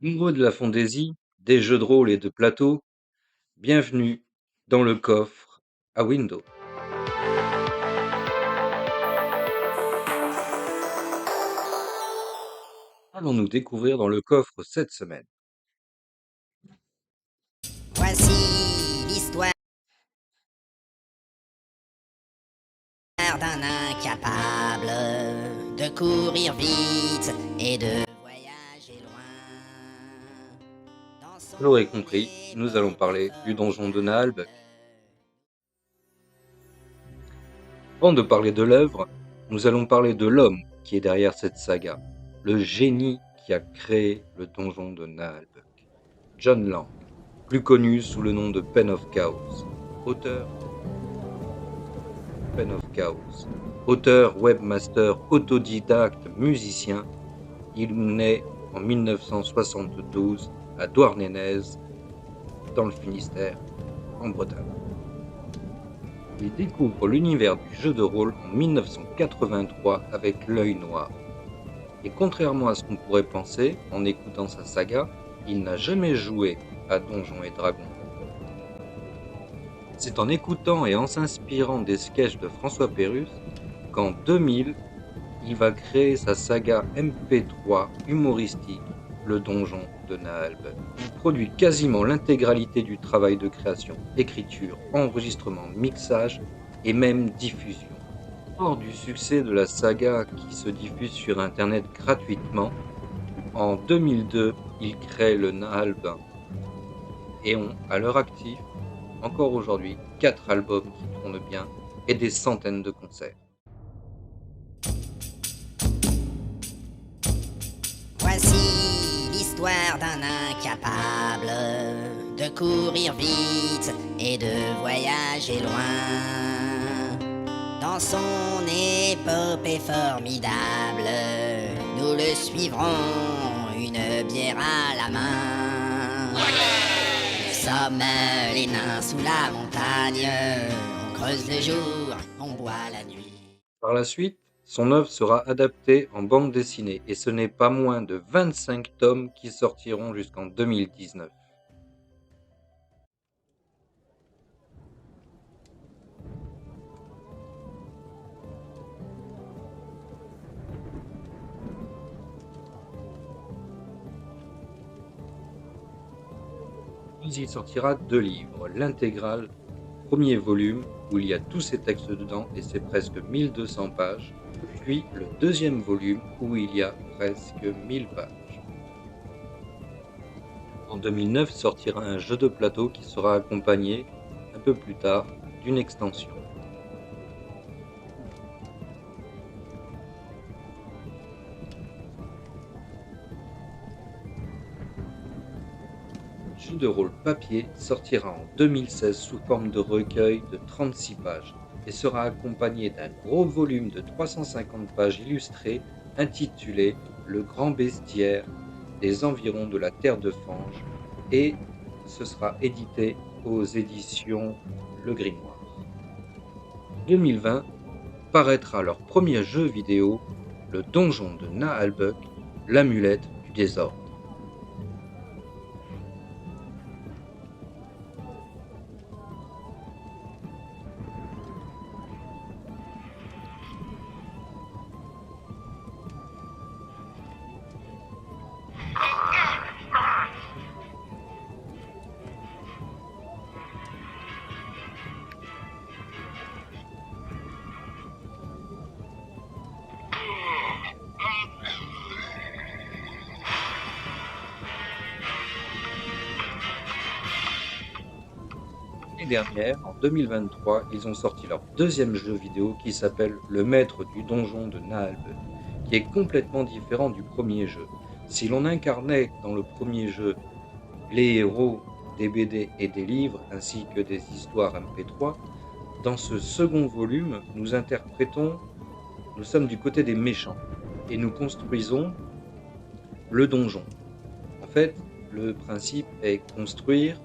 Amoureux de la fantaisie, des jeux de rôle et de plateau, bienvenue dans le coffre à Windows. Allons-nous découvrir dans le coffre cette semaine? Voici l'histoire d'un incapable de courir vite et de voyager loin. Dans Vous l'aurez son compris, nous allons parler du épopée donjon de formidable. Nahálbek. Avant de parler de l'œuvre, nous allons parler de l'homme qui est derrière cette saga, le génie qui a créé le donjon de Nahálbek. John Lang, plus connu sous le nom de Pen of Chaos, auteur Pen of Chaos, auteur, webmaster, autodidacte, musicien. Il naît en 1972 à Douarnenez, dans le Finistère, en Bretagne. Il découvre l'univers du jeu de rôle en 1983 avec L'Œil Noir. Et contrairement à ce qu'on pourrait penser en écoutant sa saga, il n'a jamais joué à Donjons et Dragons. C'est en écoutant et en s'inspirant des sketchs de François Pérusse qu'en 2000, il va créer sa saga MP3 humoristique, Le Donjon de Nahálbek. Il produit quasiment l'intégralité du travail de création, écriture, enregistrement, mixage et même diffusion. Fort du succès de la saga qui se diffuse sur internet gratuitement, en 2002, il crée le Nahálbek et ont, à leur actif, encore aujourd'hui, 4 albums qui tournent bien et des centaines de concerts. Voici l'histoire d'un incapable de courir vite et de voyager loin. Dans son épopée formidable, nous le suivrons, une bière à la main. Nous sommes les nains sous la montagne, on creuse le jour, on boit la nuit. Par la suite, son œuvre sera adaptée en bande dessinée et ce n'est pas moins de 25 tomes qui sortiront jusqu'en 2019. Puis il sortira 2 livres, l'intégrale, premier volume, où il y a tous ces textes dedans et c'est presque 1200 pages, puis le deuxième volume où il y a presque 1000 pages. En 2009 sortira un jeu de plateau qui sera accompagné, un peu plus tard, d'une extension. Le jeu de rôle papier sortira en 2016 sous forme de recueil de 36 pages et sera accompagné d'un gros volume de 350 pages illustrées intitulé Le Grand Bestiaire des environs de la Terre de Fange et ce sera édité aux éditions Le Grimoire. En 2020 paraîtra leur premier jeu vidéo, Le Donjon de Nahálbek, l'amulette du désordre. L'année dernière, en 2023, ils ont sorti leur deuxième jeu vidéo qui s'appelle Le Maître du Donjon de Nahálbek, qui est complètement différent du premier jeu. Si l'on incarnait dans le premier jeu les héros des BD et des livres, ainsi que des histoires MP3, dans ce second volume, nous sommes du côté des méchants, et nous construisons le donjon. En fait, le principe est construire,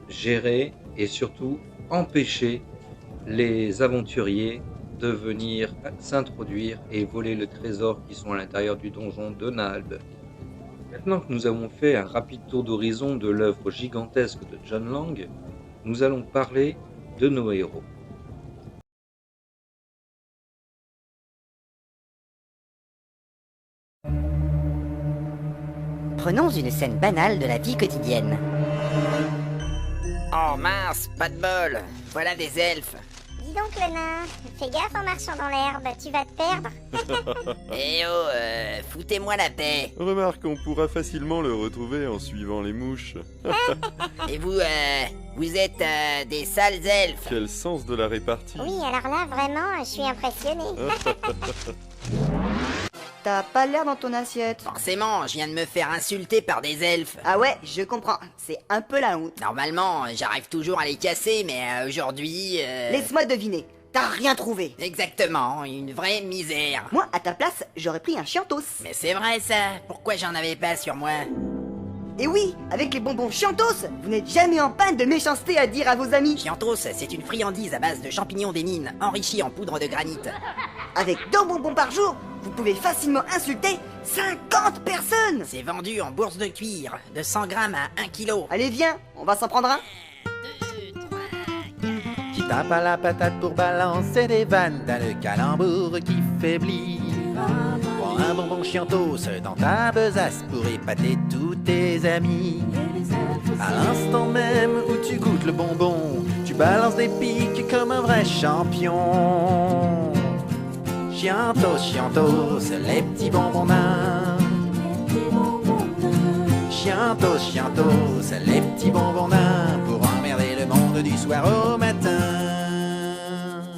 gérer et surtout empêcher les aventuriers de venir s'introduire et voler le trésor qui sont à l'intérieur du donjon de Nahálbek. Maintenant que nous avons fait un rapide tour d'horizon de l'œuvre gigantesque de John Lang, nous allons parler de nos héros. Prenons une scène banale de la vie quotidienne. Oh mince, pas de bol. Voilà des elfes. Dis donc le nain, fais gaffe en marchant dans l'herbe, tu vas te perdre. Eh oh, foutez-moi la paix. Remarque, on pourra facilement le retrouver en suivant les mouches. Et vous êtes des sales elfes. Quel sens de la répartie. Oui, alors là, vraiment, je suis impressionnée. T'as pas l'air dans ton assiette. Forcément, je viens de me faire insulter par des elfes. Ah ouais, je comprends. C'est un peu la honte. Normalement, j'arrive toujours à les casser, mais aujourd'hui... Laisse-moi deviner. T'as rien trouvé. Exactement, une vraie misère. Moi, à ta place, j'aurais pris un chiantos. Mais c'est vrai ça, pourquoi j'en avais pas sur moi? Et oui, avec les bonbons chiantos, vous n'êtes jamais en panne de méchanceté à dire à vos amis. Chiantos, c'est une friandise à base de champignons des mines, enrichie en poudre de granit. Avec 2 bonbons par jour, vous pouvez facilement insulter 50 personnes. C'est vendu en bourse de cuir, de 100 grammes à 1 kilo. Allez, viens, on va s'en prendre un. Qui tape à la patate pour balancer des vannes, t'as le calembour qui faiblit. Prends un bonbon chiantos dans ta besace pour épater tous tes amis. À l'instant même où tu goûtes le bonbon, tu balances des piques comme un vrai champion. Chiantos, chiantos, les petits bonbons nains. Chiantos, chiantos, les petits bonbons nains pour emmerder le monde du soir au matin.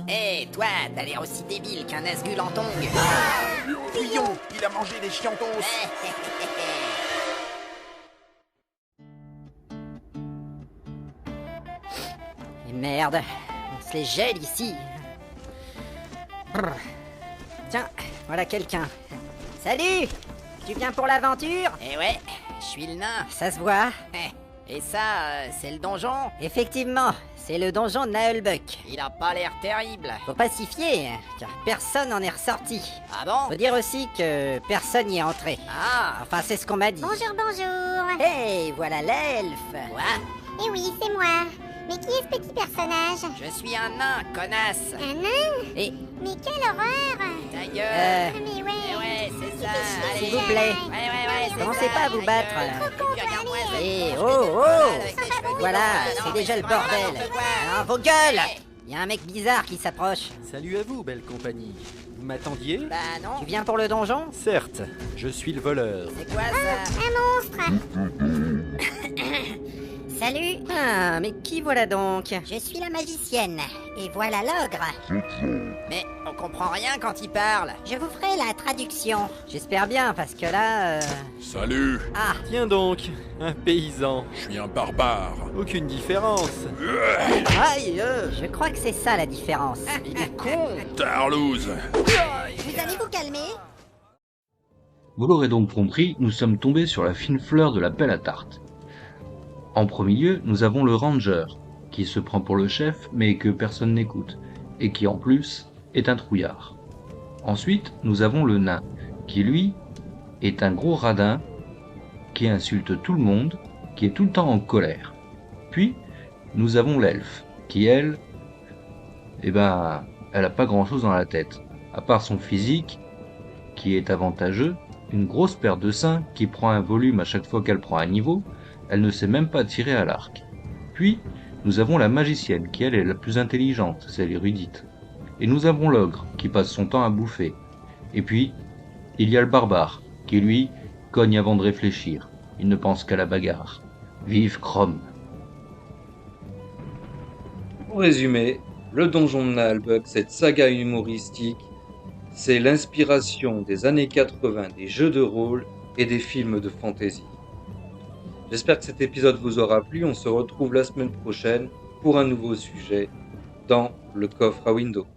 Hé, toi, t'as l'air aussi débile qu'un Nazgûl en tongs. Fillon, il a mangé des chiantos. Et merde, on se les gèle ici. Brr. Tiens, voilà quelqu'un. Salut! Tu viens pour l'aventure? Eh ouais, je suis le nain. Ça se voit. Et ça, c'est le donjon. Effectivement, c'est le donjon de Naheulbeuk. Il a pas l'air terrible. Faut pas s'y fier, car personne n'en est ressorti. Ah bon? Faut dire aussi que personne n'y est entré. Ah, Enfin, c'est ce qu'on m'a dit. Bonjour, bonjour. Hey, voilà l'elfe. quoi? Eh oui, c'est moi. Mais qui est ce petit personnage? Je suis un nain, connasse. Un nain? Et, Mais quelle horreur! Ta gueule. Ah, mais Eh ouais. ouais, c'est ça. s'il Allez. vous plaît, Ouais, c'est commencez ça, pas à vous ta battre. gueule. Trop con, Regarde-moi, allez. ça. et, Je oh, fais oh. avec les cheveux Voilà, gris. c'est Non, déjà mais le c'est vraiment bordel. n'importe quoi. Alors, vos gueules! Il y a un mec bizarre qui s'approche. Salut à vous, belle compagnie. Vous m'attendiez? Bah non. Tu viens pour le donjon? Certes, je suis le voleur. C'est quoi ça? Un monstre! Salut, Ah, mais qui voilà donc? je suis la magicienne, et voilà l'ogre. Mais on comprend rien quand il parle. Je vous ferai la traduction. J'espère bien, parce que là... Salut, Ah, Tiens donc, un paysan. je suis un barbare. Aucune différence. aïe, je crois que c'est ça la différence. Il est con. Tarlouse. Vous allez vous calmer? Vous l'aurez donc compris, nous sommes tombés sur la fine fleur de la pelle à tarte. En premier lieu, nous avons le ranger, qui se prend pour le chef mais que personne n'écoute, et qui en plus est un trouillard. Ensuite, nous avons le nain, qui lui est un gros radin, qui insulte tout le monde, qui est tout le temps en colère. Puis, nous avons l'elfe, qui elle, elle a pas grand chose dans la tête, à part son physique, qui est avantageux, une grosse paire de seins qui prend un volume à chaque fois qu'elle prend un niveau, elle ne sait même pas tirer à l'arc. Puis, nous avons la magicienne, qui elle est la plus intelligente, celle érudite. Et nous avons l'ogre, qui passe son temps à bouffer. Et puis, il y a le barbare, qui lui, cogne avant de réfléchir. Il ne pense qu'à la bagarre. Vive Chrome. Pour résumer, le donjon de Naheulbeuk, cette saga humoristique, c'est l'inspiration des années 80 des jeux de rôle et des films de fantasy. J'espère que cet épisode vous aura plu. On se retrouve la semaine prochaine pour un nouveau sujet dans le coffre à Windows.